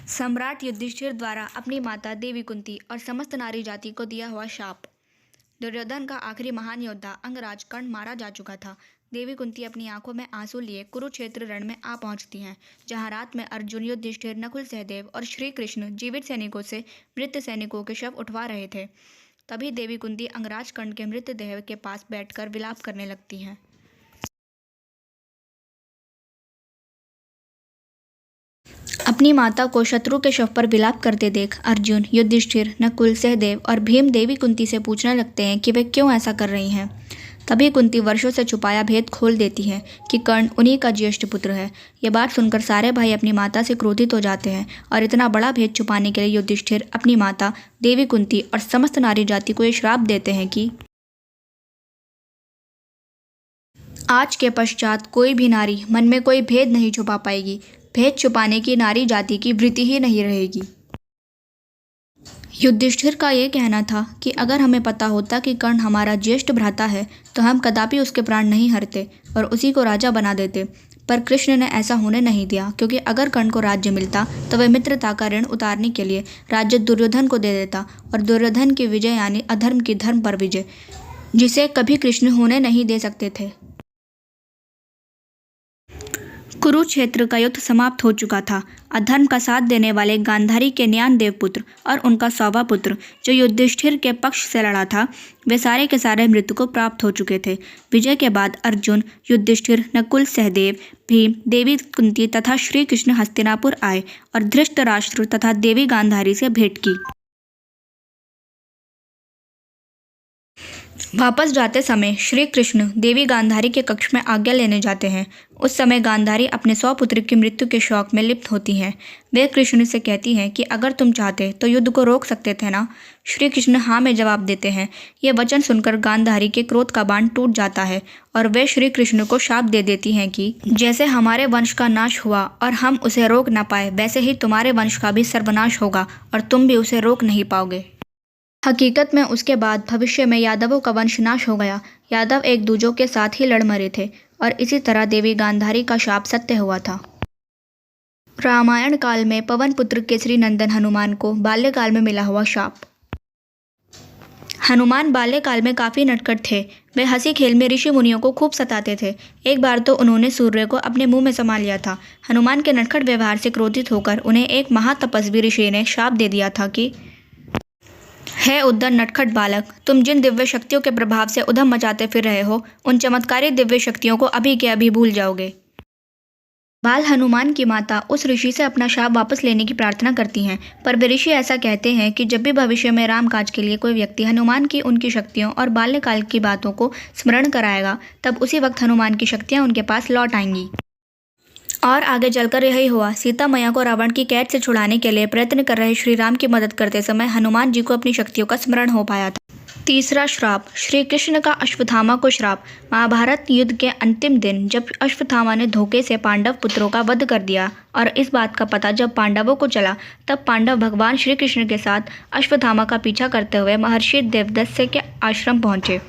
सम्राट युधिष्ठिर द्वारा अपनी माता देवी कुंती और समस्त नारी जाति को दिया हुआ शाप। दुर्योधन का आखिरी महान योद्धा अंगराज कर्ण मारा जा चुका था। देवी कुंती अपनी आंखों में आंसू लिए कुरुक्षेत्र रण में आ पहुंचती हैं, जहां रात में अर्जुन, युधिष्ठिर, नकुल, सहदेव और श्री कृष्ण जीवित सैनिकों से मृत सैनिकों के शव उठवा रहे थे। तभी देवी कुंती अंगराज कर्ण के मृतदेह के पास बैठकर विलाप करने लगती हैं। अपनी माता को शत्रु के शव पर विलाप करते देख अर्जुन, युधिष्ठिर, नकुल, सहदेव और भीम देवी कुंती से पूछने लगते हैं कि वे क्यों ऐसा कर रही हैं। तभी कुंती वर्षों से छुपाया भेद खोल देती है कि कर्ण उन्हीं का ज्येष्ठ पुत्र है। ये बात सुनकर सारे भाई अपनी माता से क्रोधित हो जाते हैं और इतना बड़ा भेद छुपाने के लिए युधिष्ठिर अपनी माता देवी कुंती और समस्त नारी जाति को ये श्राप देते हैं कि आज के पश्चात कोई भी नारी मन में कोई भेद नहीं छुपा पाएगी। भेद छुपाने की नारी जाति की वृत्ति ही नहीं रहेगी। युधिष्ठिर का ये कहना था कि अगर हमें पता होता कि कर्ण हमारा ज्येष्ठ भ्राता है तो हम कदापि उसके प्राण नहीं हरते और उसी को राजा बना देते। पर कृष्ण ने ऐसा होने नहीं दिया, क्योंकि अगर कर्ण को राज्य मिलता तो वह मित्रता का ऋण उतारने के लिए राज्य दुर्योधन को दे देता, और दुर्योधन की विजय यानी अधर्म की धर्म पर विजय, जिसे कभी कृष्ण होने नहीं दे सकते थे। कुरुक्षेत्र का युद्ध समाप्त हो चुका था। अधर्म का साथ देने वाले गांधारी के न्यानदेव पुत्र और उनका सौवा पुत्र जो युधिष्ठिर के पक्ष से लड़ा था, वे सारे के सारे मृत्यु को प्राप्त हो चुके थे। विजय के बाद अर्जुन, युधिष्ठिर, नकुल, सहदेव, भीम, देवी कुंती तथा श्री कृष्ण हस्तिनापुर आए और धृतराष्ट्र तथा देवी गांधारी से भेंट की। वापस जाते समय श्री कृष्ण देवी गांधारी के कक्ष में आज्ञा लेने जाते हैं। उस समय गांधारी अपने सौपुत्र की मृत्यु के शोक में लिप्त होती हैं। वे कृष्ण से कहती हैं कि अगर तुम चाहते तो युद्ध को रोक सकते थे ना। श्री कृष्ण हाँ में जवाब देते हैं। ये वचन सुनकर गांधारी के क्रोध का बाण टूट जाता है और वे श्री कृष्ण को शाप दे देती हैं कि जैसे हमारे वंश का नाश हुआ और हम उसे रोक न पाए, वैसे ही तुम्हारे वंश का भी सर्वनाश होगा और तुम भी उसे रोक नहीं पाओगे। हकीकत में उसके बाद भविष्य में यादवों का वंश नाश हो गया। यादव एक दूजों के साथ ही लड़ मरे थे और इसी तरह देवी गांधारी का शाप सत्य हुआ था। रामायण काल में पवन पुत्र केसरी नंदन हनुमान को बाल्यकाल में मिला हुआ शाप। हनुमान बाल्यकाल में काफ़ी नटखट थे। वे हंसी खेल में ऋषि मुनियों को खूब सताते थे। एक बार तो उन्होंने सूर्य को अपने मुंह में समा लिया था। हनुमान के नटखट व्यवहार से क्रोधित होकर उन्हें एक महातपस्वी ऋषि ने शाप दे दिया था कि है उद्धर नटखट बालक, तुम जिन दिव्य शक्तियों के प्रभाव से उधम मचाते फिर रहे हो, उन चमत्कारी दिव्य शक्तियों को अभी के अभी भूल जाओगे। बाल हनुमान की माता उस ऋषि से अपना शाप वापस लेने की प्रार्थना करती हैं, पर वे ऋषि ऐसा कहते हैं कि जब भी भविष्य में राम काज के लिए कोई व्यक्ति हनुमान की उनकी शक्तियों और बाल्यकाल की बातों को स्मरण कराएगा, तब उसी वक्त हनुमान की शक्तियाँ उनके पास लौट आएंगी। और आगे चलकर यही हुआ। सीता मैया को रावण की कैद से छुड़ाने के लिए प्रयत्न कर रहे श्री राम की मदद करते समय हनुमान जी को अपनी शक्तियों का स्मरण हो पाया था। तीसरा श्राप, श्री कृष्ण का अश्वत्थामा को श्राप। महाभारत युद्ध के अंतिम दिन जब अश्वत्थामा ने धोखे से पांडव पुत्रों का वध कर दिया और इस बात का पता जब पांडवों को चला, तब पांडव भगवान श्री कृष्ण के साथ अश्वत्थामा का पीछा करते हुए महर्षि देवदत्त के आश्रम पहुंचे।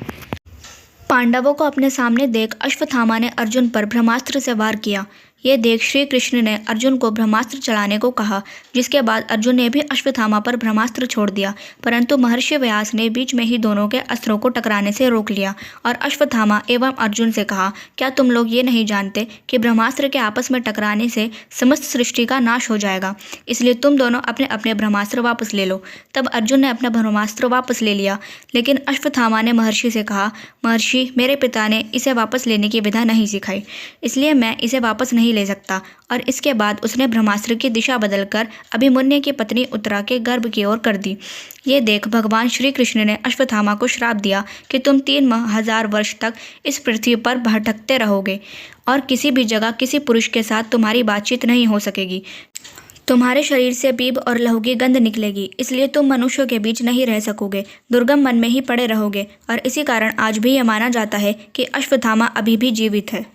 पांडवों को अपने सामने देख अश्वत्थामा ने अर्जुन पर ब्रह्मास्त्र से वार किया। ये देख श्री कृष्ण ने अर्जुन को ब्रह्मास्त्र चलाने को कहा, जिसके बाद अर्जुन ने भी अश्वत्थामा पर ब्रह्मास्त्र छोड़ दिया, परंतु महर्षि व्यास ने बीच में ही दोनों के अस्त्रों को टकराने से रोक लिया और अश्वत्थामा एवं अर्जुन से कहा, क्या तुम लोग ये नहीं जानते कि ब्रह्मास्त्र के आपस में टकराने से समस्त सृष्टि का नाश हो जाएगा, इसलिए तुम दोनों अपने अपने ब्रह्मास्त्र वापस ले लो। तब अर्जुन ने अपना ब्रह्मास्त्र वापस ले लिया, लेकिन अश्वत्थामा ने महर्षि से कहा, महर्षि मेरे पिता ने इसे वापस लेने की विधा नहीं सिखाई, इसलिए मैं इसे वापस नहीं ले सकता। और इसके बाद उसने ब्रह्मास्त्र की दिशा बदलकर अभिमन्यु की पत्नी उत्तरा के गर्भ की ओर कर दी। ये देख भगवान श्री कृष्ण ने अश्वत्थामा को श्राप दिया कि तुम 3000 वर्ष तक इस पृथ्वी पर भटकते रहोगे और किसी भी जगह किसी पुरुष के साथ तुम्हारी बातचीत नहीं हो सकेगी। तुम्हारे शरीर से पीप और लहू की गंध निकलेगी, इसलिए तुम मनुष्यों के बीच नहीं रह सकोगे, दुर्गम वन में ही पड़े रहोगे। और इसी कारण आज भी यह माना जाता है कि अश्वत्थामा अभी भी जीवित है।